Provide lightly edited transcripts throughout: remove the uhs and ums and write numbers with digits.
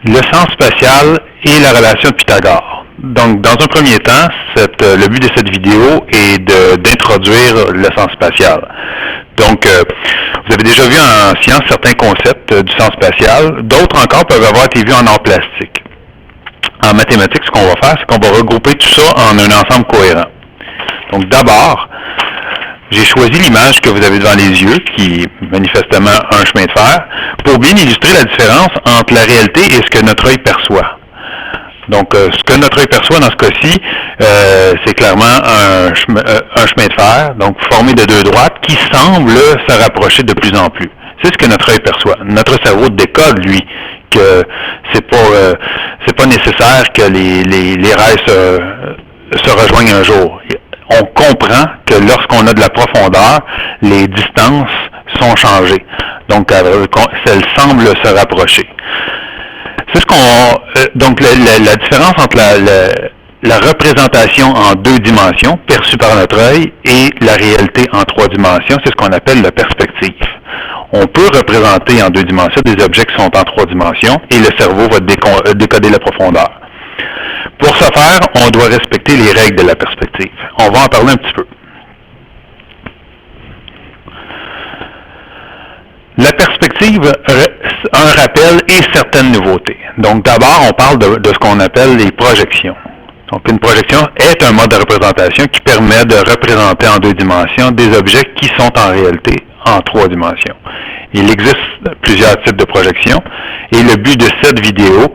le sens spatial et la relation de Pythagore. Donc, dans un premier temps, le but de cette vidéo est d'introduire le sens spatial. Donc, vous avez déjà vu en science certains concepts du sens spatial. D'autres encore peuvent avoir été vus en art plastique. En mathématiques, ce qu'on va faire, c'est qu'on va regrouper tout ça en un ensemble cohérent. Donc, d'abord, j'ai choisi l'image que vous avez devant les yeux, qui est manifestement un chemin de fer, pour bien illustrer la différence entre la réalité et ce que notre œil perçoit. Donc, ce que notre œil perçoit dans ce cas-ci, c'est clairement un chemin de fer, donc formé de deux droites, qui semble se rapprocher de plus en plus. C'est ce que notre œil perçoit. Notre cerveau décode, lui, que c'est pas nécessaire que les rails se rejoignent un jour. On comprend que lorsqu'on a de la profondeur, les distances sont changées. Donc, elles semblent se rapprocher. C'est ce donc la différence entre la représentation en deux dimensions, perçue par notre œil, et la réalité en trois dimensions, c'est ce qu'on appelle la perspective. On peut représenter en deux dimensions des objets qui sont en trois dimensions, et le cerveau va décoder la profondeur. Pour ce faire, on doit respecter les règles de la perspective. On va en parler un petit peu. La perspective, un rappel et certaines nouveautés. Donc d'abord, on parle de ce qu'on appelle les projections. Donc une projection est un mode de représentation qui permet de représenter en deux dimensions des objets qui sont en réalité en trois dimensions. Il existe plusieurs types de projections et le but de cette vidéo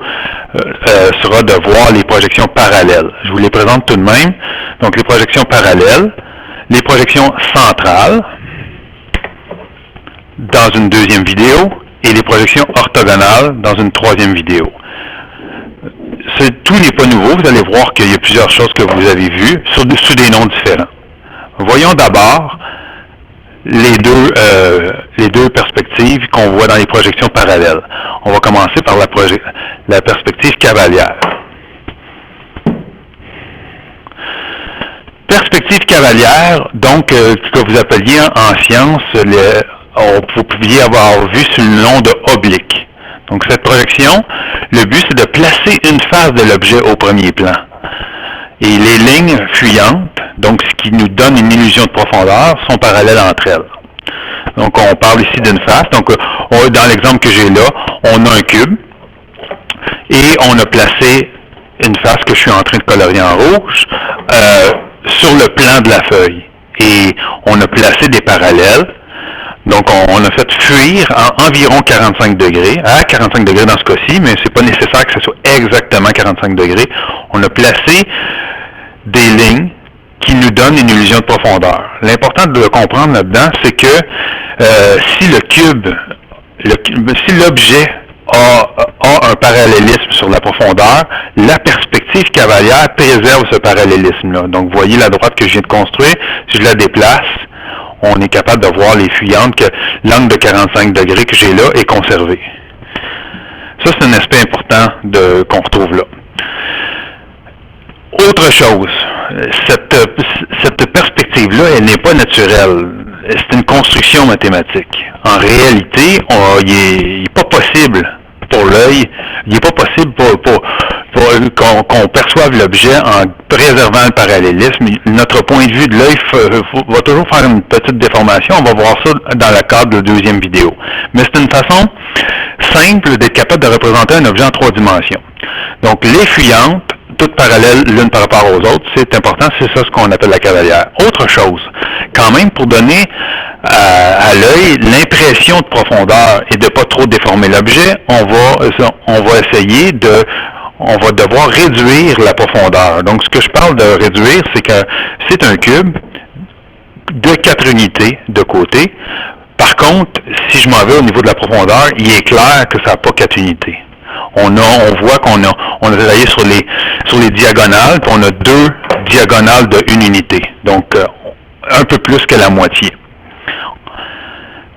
sera de voir les projections parallèles. Je vous les présente tout de même. Donc les projections parallèles, les projections centrales dans une deuxième vidéo et les projections orthogonales dans une troisième vidéo. Tout n'est pas nouveau, vous allez voir qu'il y a plusieurs choses que vous avez vues sous des noms différents. Voyons d'abord les deux perspectives qu'on voit dans les projections parallèles. On va commencer par la perspective cavalière. Perspective cavalière, donc, ce que vous appeliez en science, vous pouviez avoir vu sous le nom de oblique. Donc, cette projection, le but, c'est de placer une face de l'objet au premier plan. Et les lignes fuyantes, donc ce qui nous donne une illusion de profondeur, sont parallèles entre elles. Donc, on parle ici d'une face. Donc, dans l'exemple que j'ai là, on a un cube et on a placé une face que je suis en train de colorier en rouge sur le plan de la feuille. Et on a placé des parallèles. Donc, on a fait fuir à environ 45 degrés, à 45 degrés dans ce cas-ci, mais c'est pas nécessaire que ce soit exactement 45 degrés. On a placé des lignes qui nous donnent une illusion de profondeur. L'important de le comprendre là-dedans, c'est que si l'objet a un parallélisme sur la profondeur, la perspective cavalière préserve ce parallélisme-là. Donc, vous voyez la droite que je viens de construire, si je la déplace, on est capable de voir les fuyantes que l'angle de 45 degrés que j'ai là est conservé. Ça, c'est un aspect important qu'on retrouve là. Autre chose, cette perspective-là, elle n'est pas naturelle. C'est une construction mathématique. En réalité, il n'est pas possible pour l'œil, il n'est pas possible qu'on perçoive l'objet en préservant le parallélisme. Notre point de vue de l'œil va toujours faire une petite déformation. On va voir ça dans le cadre de la deuxième vidéo. Mais c'est une façon simple d'être capable de représenter un objet en trois dimensions. Donc, les fuyantes, toutes parallèles l'une par rapport aux autres, c'est important, c'est ça ce qu'on appelle la cavalière. Autre chose, quand même pour donner à l'œil l'impression de profondeur et de ne pas trop déformer l'objet, on va devoir réduire la profondeur. Donc ce que je parle de réduire, c'est que c'est un cube de 4 unités de côté. Par contre, si je m'en vais au niveau de la profondeur, il est clair que ça n'a pas 4 unités. On voit qu'on a travaillé sur les diagonales, puis on a 2 diagonales de 1 unité. Donc, un peu plus que la moitié.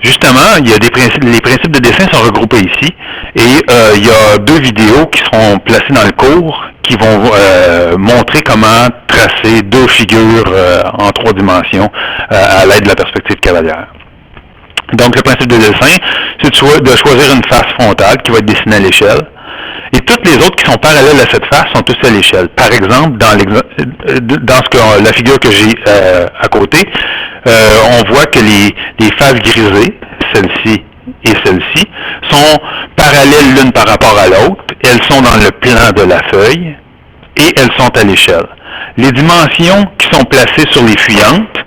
Justement, il y a les principes de dessin sont regroupés ici, et il y a 2 vidéos qui seront placées dans le cours qui vont montrer comment tracer 2 figures en 3 dimensions à l'aide de la perspective cavalière. Donc, le principe de dessin, c'est de choisir une face frontale qui va être dessinée à l'échelle Et toutes les autres qui sont parallèles à cette face sont tous à l'échelle. Par exemple, dans la figure que j'ai à côté, on voit que les faces grisées, celle-ci et celle-ci, sont parallèles l'une par rapport à l'autre. Elles sont dans le plan de la feuille et elles sont à l'échelle. Les dimensions qui sont placées sur les fuyantes,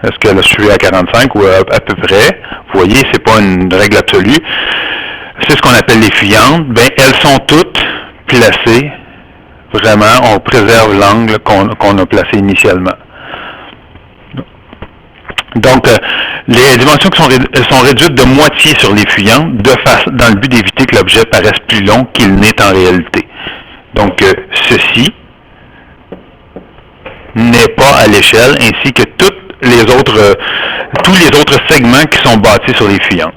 est-ce que là, je suis à 45 ou à peu près? Vous voyez, c'est pas une règle absolue. C'est ce qu'on appelle les fuyantes. Ben, elles sont toutes placées. Vraiment, on préserve l'angle qu'on a placé initialement. Donc, les dimensions qui sont réduites de moitié sur les fuyantes, dans le but d'éviter que l'objet paraisse plus long qu'il n'est en réalité. Donc, ceci n'est pas à l'échelle, ainsi que tous les autres segments qui sont bâtis sur les fuyantes.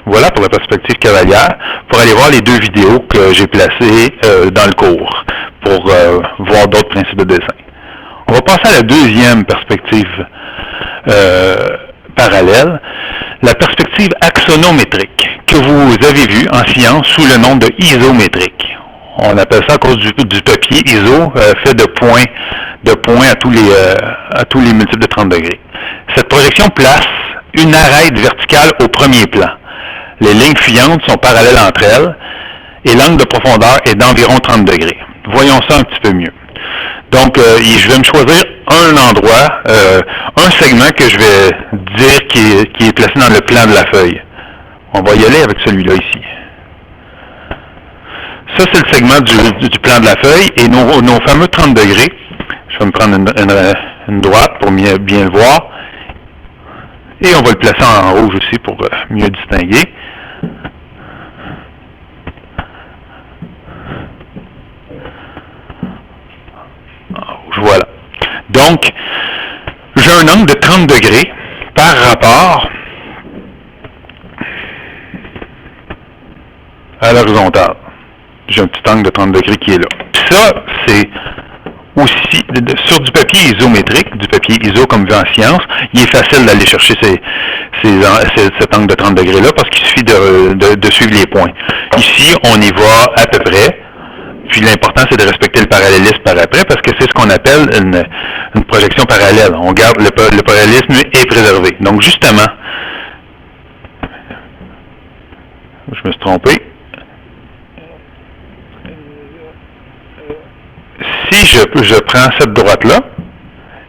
Voilà pour la perspective cavalière, pour aller voir les deux vidéos que j'ai placées dans le cours, pour voir d'autres principes de dessin. On va passer à la deuxième perspective parallèle, la perspective axonométrique, que vous avez vue en science sous le nom de isométrique. On appelle ça à cause du papier ISO, fait de points à tous les multiples de 30 degrés. Cette projection place une arête verticale au premier plan. Les lignes fuyantes sont parallèles entre elles et l'angle de profondeur est d'environ 30 degrés. Voyons ça un petit peu mieux. Donc, je vais me choisir un endroit, un segment que je vais dire qui est placé dans le plan de la feuille. On va y aller avec celui-là ici. Ça, c'est le segment du plan de la feuille et nos fameux 30 degrés. Je vais me prendre une droite pour bien le voir. Et on va le placer en rouge aussi pour mieux distinguer. Voilà. Donc, j'ai un angle de 30 degrés par rapport à l'horizontale. J'ai un petit angle de 30 degrés qui est là. Puis ça, c'est aussi, sur du papier isométrique, du papier ISO comme vu en science, il est facile d'aller chercher cet angle de 30 degrés-là parce qu'il suffit de suivre les points. Ici, on y va à peu près. Puis l'important, c'est de respecter le parallélisme par après, parce que c'est ce qu'on appelle une projection parallèle. On garde le parallélisme est préservé. Donc justement, je me suis trompé. Si je prends cette droite-là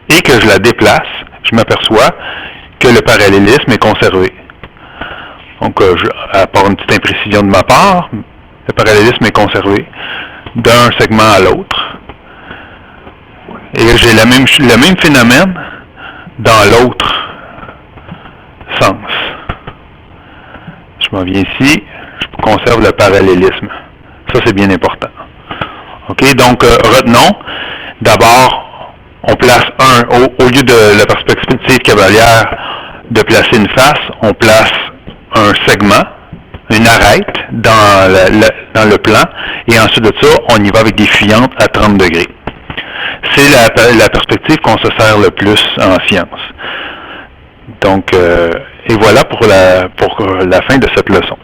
et que je la déplace, je m'aperçois que le parallélisme est conservé. Donc, à part une petite imprécision de ma part, le parallélisme est conservé d'un segment à l'autre. Et j'ai le même phénomène dans l'autre sens. Je m'en viens ici, je conserve le parallélisme. Ça, c'est bien important. OK, donc retenons, d'abord, on place au lieu de la perspective cavalière de placer une face, on place un segment, une arête dans le plan, et ensuite de ça, on y va avec des fuyantes à 30 degrés. C'est la perspective qu'on se sert le plus en science. Donc, et voilà pour la fin de cette leçon.